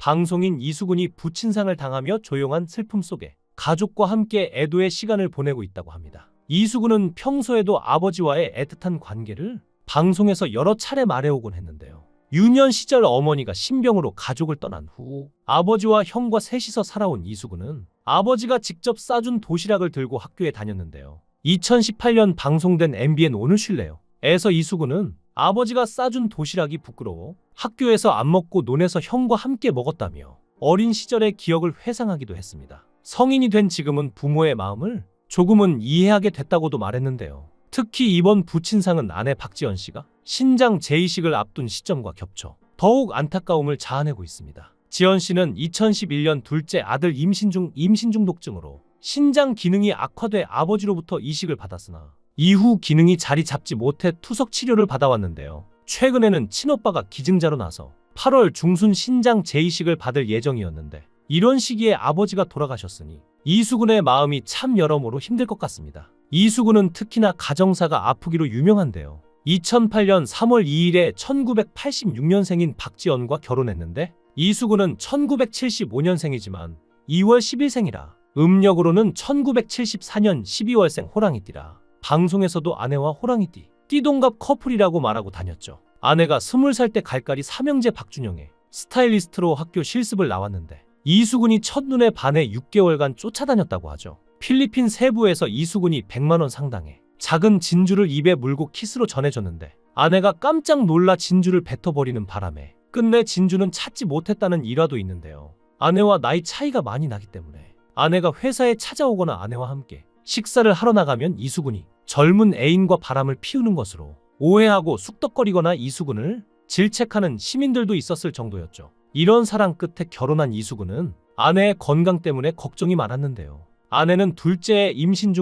방송인 이수근이 부친상을 당하며 조용한 슬픔 속에 가족과 함께 애도의 시간을 보내고 있다고 합니다. 이수근은 평소에도 아버지와의 애틋한 관계를 방송에서 여러 차례 말해오곤 했는데요. 유년 시절 어머니가 신병으로 가족을 떠난 후 아버지와 형과 셋이서 살아온 이수근은 아버지가 직접 싸준 도시락을 들고 학교에 다녔는데요. 2018년 방송된 MBN 오늘 쉴래요 에서 이수근은 아버지가 싸준 도시락이 부끄러워 학교에서 안 먹고 논에서 형과 함께 먹었다며 어린 시절의 기억을 회상하기도 했습니다. 성인이 된 지금은 부모의 마음을 조금은 이해하게 됐다고도 말했는데요. 특히 이번 부친상은 아내 박지연 씨가 신장 재이식을 앞둔 시점과 겹쳐 더욱 안타까움을 자아내고 있습니다. 지연 씨는 2011년 둘째 아들 임신 중독증으로 신장 기능이 악화돼 아버지로부터 이식을 받았으나 이후 기능이 자리 잡지 못해 투석 치료를 받아왔는데요. 최근에는 친오빠가 기증자로 나서 8월 중순 신장 재이식을 받을 예정이었는데 이런 시기에 아버지가 돌아가셨으니 이수근의 마음이 참 여러모로 힘들 것 같습니다. 이수근은 특히나 가정사가 아프기로 유명한데요. 2008년 3월 2일에 1986년생인 박지연과 결혼했는데 이수근은 1975년생이지만 2월 10일생이라 음력으로는 1974년 12월생 호랑이띠라 방송에서도 아내와 호랑이띠, 띠동갑 커플이라고 말하고 다녔죠. 아내가 20살 때 갈갈이 삼형제 박준영의 스타일리스트로 학교 실습을 나왔는데 이수근이 첫눈에 반해 6개월간 쫓아다녔다고 하죠. 필리핀 세부에서 이수근이 100만 원 상당의 작은 진주를 입에 물고 키스로 전해줬는데 아내가 깜짝 놀라 진주를 뱉어버리는 바람에 끝내 진주는 찾지 못했다는 일화도 있는데요. 아내와 나이 차이가 많이 나기 때문에 아내가 회사에 찾아오거나 아내와 함께 식사를 하러 나가면 이수근이 젊은 애인과 바람을 피우는 것으로 오해하고 쑥덕거리거나 이수근을 질책하는 시민들도 있었을 정도였죠. 이런 사랑 끝에 결혼한 이수근은 아내의 건강 때문에 걱정이 많았는데요. 아내는 둘째의 임신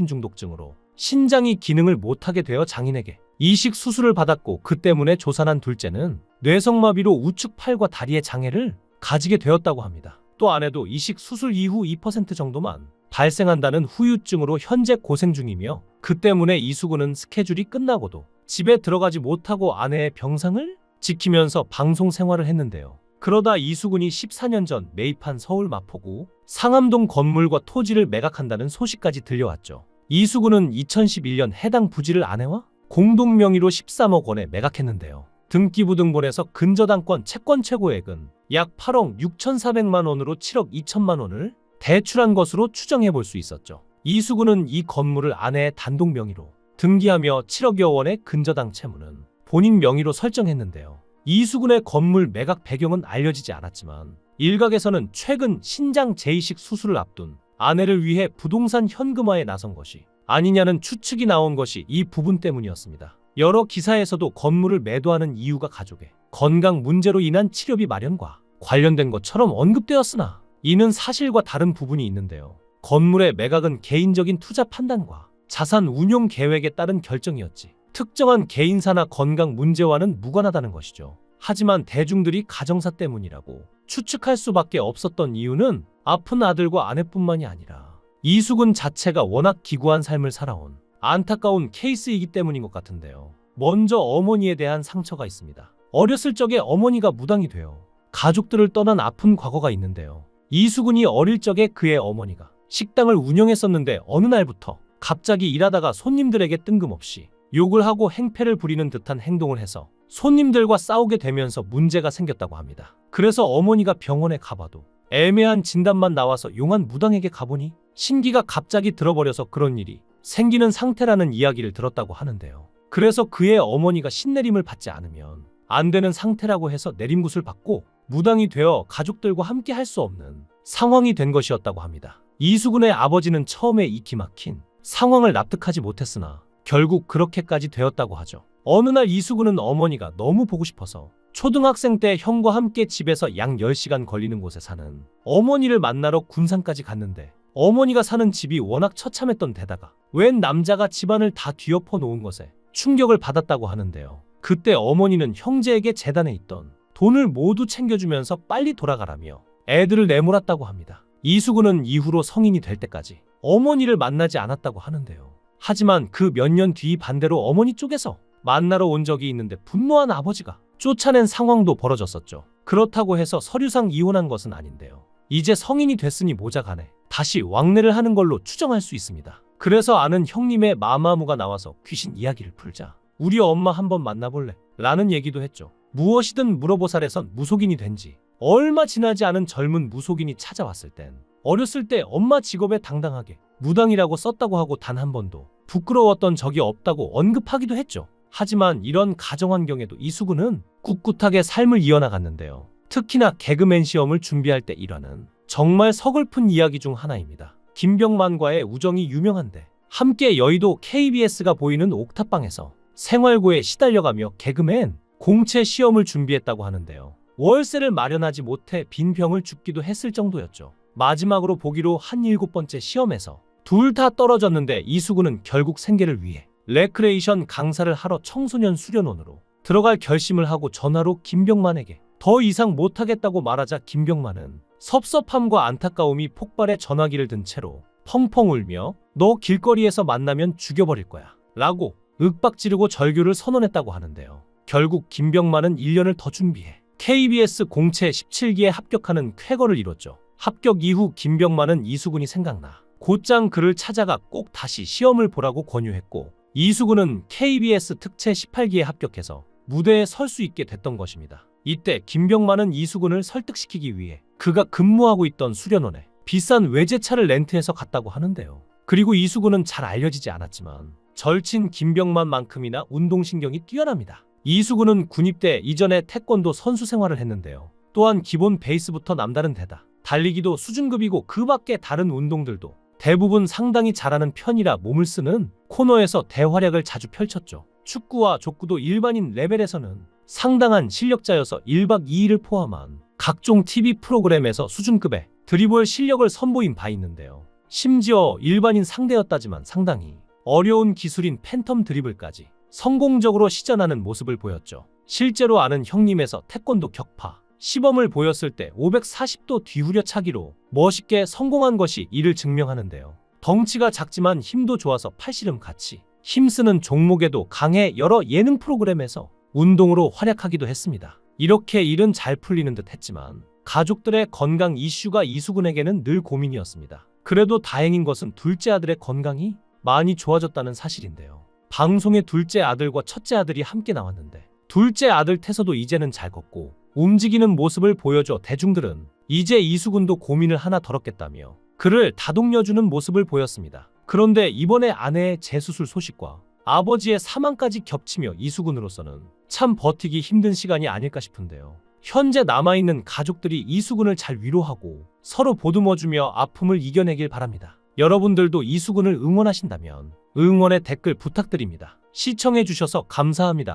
중독증으로 신장이 기능을 못하게 되어 장인에게 이식 수술을 받았고 그 때문에 조산한 둘째는 뇌성마비로 우측 팔과 다리의 장애를 가지게 되었다고 합니다. 또 아내도 이식 수술 이후 2% 정도만 발생한다는 후유증으로 현재 고생 중이며 그 때문에 이수근은 스케줄이 끝나고도 집에 들어가지 못하고 아내의 병상을 지키면서 방송 생활을 했는데요. 그러다 이수근이 14년 전 매입한 서울 마포구 상암동 건물과 토지를 매각한다는 소식까지 들려왔죠. 이수근은 2011년 해당 부지를 아내와 공동 명의로 13억 원에 매각했는데요. 등기부등본에서 근저당권 채권 최고액은 약 8억 6,400만 원으로 7억 2천만 원을 대출한 것으로 추정해 볼 수 있었죠. 이수근은 이 건물을 아내의 단독 명의로 등기하며 7억여 원의 근저당 채무는 본인 명의로 설정했는데요. 이수근의 건물 매각 배경은 알려지지 않았지만 일각에서는 최근 신장 재이식 수술을 앞둔 아내를 위해 부동산 현금화에 나선 것이 아니냐는 추측이 나온 것이 이 부분 때문이었습니다. 여러 기사에서도 건물을 매도하는 이유가 가족의 건강 문제로 인한 치료비 마련과 관련된 것처럼 언급되었으나 이는 사실과 다른 부분이 있는데요. 건물의 매각은 개인적인 투자 판단과 자산 운용 계획에 따른 결정이었지 특정한 개인사나 건강 문제와는 무관하다는 것이죠. 하지만 대중들이 가정사 때문이라고 추측할 수밖에 없었던 이유는 아픈 아들과 아내뿐만이 아니라 이수근 자체가 워낙 기구한 삶을 살아온 안타까운 케이스이기 때문인 것 같은데요. 먼저 어머니에 대한 상처가 있습니다. 어렸을 적에 어머니가 무당이 되어 가족들을 떠난 아픈 과거가 있는데요. 이수근이 어릴 적에 그의 어머니가 식당을 운영했었는데 어느 날부터 갑자기 일하다가 손님들에게 뜬금없이 욕을 하고 행패를 부리는 듯한 행동을 해서 손님들과 싸우게 되면서 문제가 생겼다고 합니다. 그래서 어머니가 병원에 가봐도 애매한 진단만 나와서 용한 무당에게 가보니 신기가 갑자기 들어버려서 그런 일이 생기는 상태라는 이야기를 들었다고 하는데요. 그래서 그의 어머니가 신내림을 받지 않으면 안 되는 상태라고 해서 내림굿을 받고 무당이 되어 가족들과 함께 할 수 없는 상황이 된 것이었다고 합니다. 이수근의 아버지는 처음에 익히 막힌 상황을 납득하지 못했으나 결국 그렇게까지 되었다고 하죠. 어느 날 이수근은 어머니가 너무 보고 싶어서 초등학생 때 형과 함께 집에서 약 10시간 걸리는 곳에 사는 어머니를 만나러 군산까지 갔는데 어머니가 사는 집이 워낙 처참했던 데다가 웬 남자가 집안을 다 뒤엎어 놓은 것에 충격을 받았다고 하는데요. 그때 어머니는 형제에게 재단에 있던 돈을 모두 챙겨주면서 빨리 돌아가라며 애들을 내몰았다고 합니다. 이수근은 이후로 성인이 될 때까지 어머니를 만나지 않았다고 하는데요. 하지만 그 몇 년 뒤 반대로 어머니 쪽에서 만나러 온 적이 있는데 분노한 아버지가 쫓아낸 상황도 벌어졌었죠. 그렇다고 해서 서류상 이혼한 것은 아닌데요. 이제 성인이 됐으니 모자간에 다시 왕래를 하는 걸로 추정할 수 있습니다. 그래서 아는 형님의 마마무가 나와서 귀신 이야기를 풀자 우리 엄마 한번 만나볼래? 라는 얘기도 했죠. 무엇이든 물어보살에선 무속인이 된 지 얼마 지나지 않은 젊은 무속인이 찾아왔을 땐 어렸을 때 엄마 직업에 당당하게 무당이라고 썼다고 하고 단 한 번도 부끄러웠던 적이 없다고 언급하기도 했죠. 하지만 이런 가정환경에도 이수근은 꿋꿋하게 삶을 이어나갔는데요. 특히나 개그맨 시험을 준비할 때 일화는 정말 서글픈 이야기 중 하나입니다. 김병만과의 우정이 유명한데 함께 여의도 KBS가 보이는 옥탑방에서 생활고에 시달려가며 개그맨 공채 시험을 준비했다고 하는데요. 월세를 마련하지 못해 빈병을 죽기도 했을 정도였죠. 마지막으로 보기로 한 7번째 시험에서 둘 다 떨어졌는데 이수근은 결국 생계를 위해 레크레이션 강사를 하러 청소년 수련원으로 들어갈 결심을 하고 전화로 김병만에게 더 이상 못하겠다고 말하자 김병만은 섭섭함과 안타까움이 폭발해 전화기를 든 채로 펑펑 울며 너 길거리에서 만나면 죽여버릴 거야 라고 윽박지르고 절교를 선언했다고 하는데요. 결국 김병만은 1년을 더 준비해 KBS 공채 17기에 합격하는 쾌거를 이뤘죠. 합격 이후 김병만은 이수근이 생각나 곧장 그를 찾아가 꼭 다시 시험을 보라고 권유했고 이수근은 KBS 특채 18기에 합격해서 무대에 설 수 있게 됐던 것입니다. 이때 김병만은 이수근을 설득시키기 위해 그가 근무하고 있던 수련원에 비싼 외제차를 렌트해서 갔다고 하는데요. 그리고 이수근은 잘 알려지지 않았지만 절친 김병만만큼이나 운동신경이 뛰어납니다. 이수근은 군입대 이전에 태권도 선수 생활을 했는데요. 또한 기본 베이스부터 남다른 데다 달리기도 수준급이고 그 밖에 다른 운동들도 대부분 상당히 잘하는 편이라 몸을 쓰는 코너에서 대활약을 자주 펼쳤죠. 축구와 족구도 일반인 레벨에서는 상당한 실력자여서 1박 2일을 포함한 각종 TV 프로그램에서 수준급의 드리블 실력을 선보인 바 있는데요. 심지어 일반인 상대였다지만 상당히 어려운 기술인 팬텀 드리블까지 성공적으로 시전하는 모습을 보였죠. 실제로 아는 형님에서 태권도 격파 시범을 보였을 때 540도 뒤후려 차기로 멋있게 성공한 것이 이를 증명하는데요. 덩치가 작지만 힘도 좋아서 팔씨름 같이 힘쓰는 종목에도 강해 여러 예능 프로그램에서 운동으로 활약하기도 했습니다. 이렇게 일은 잘 풀리는 듯 했지만 가족들의 건강 이슈가 이수근에게는 늘 고민이었습니다. 그래도 다행인 것은 둘째 아들의 건강이 많이 좋아졌다는 사실인데요. 방송에 둘째 아들과 첫째 아들이 함께 나왔는데 둘째 아들 태서도 이제는 잘 걷고 움직이는 모습을 보여줘 대중들은 이제 이수근도 고민을 하나 덜었겠다며 그를 다독여주는 모습을 보였습니다. 그런데 이번에 아내의 재수술 소식과 아버지의 사망까지 겹치며 이수근으로서는 참 버티기 힘든 시간이 아닐까 싶은데요. 현재 남아있는 가족들이 이수근을 잘 위로하고 서로 보듬어주며 아픔을 이겨내길 바랍니다. 여러분들도 이수근을 응원하신다면 응원의 댓글 부탁드립니다. 시청해주셔서 감사합니다.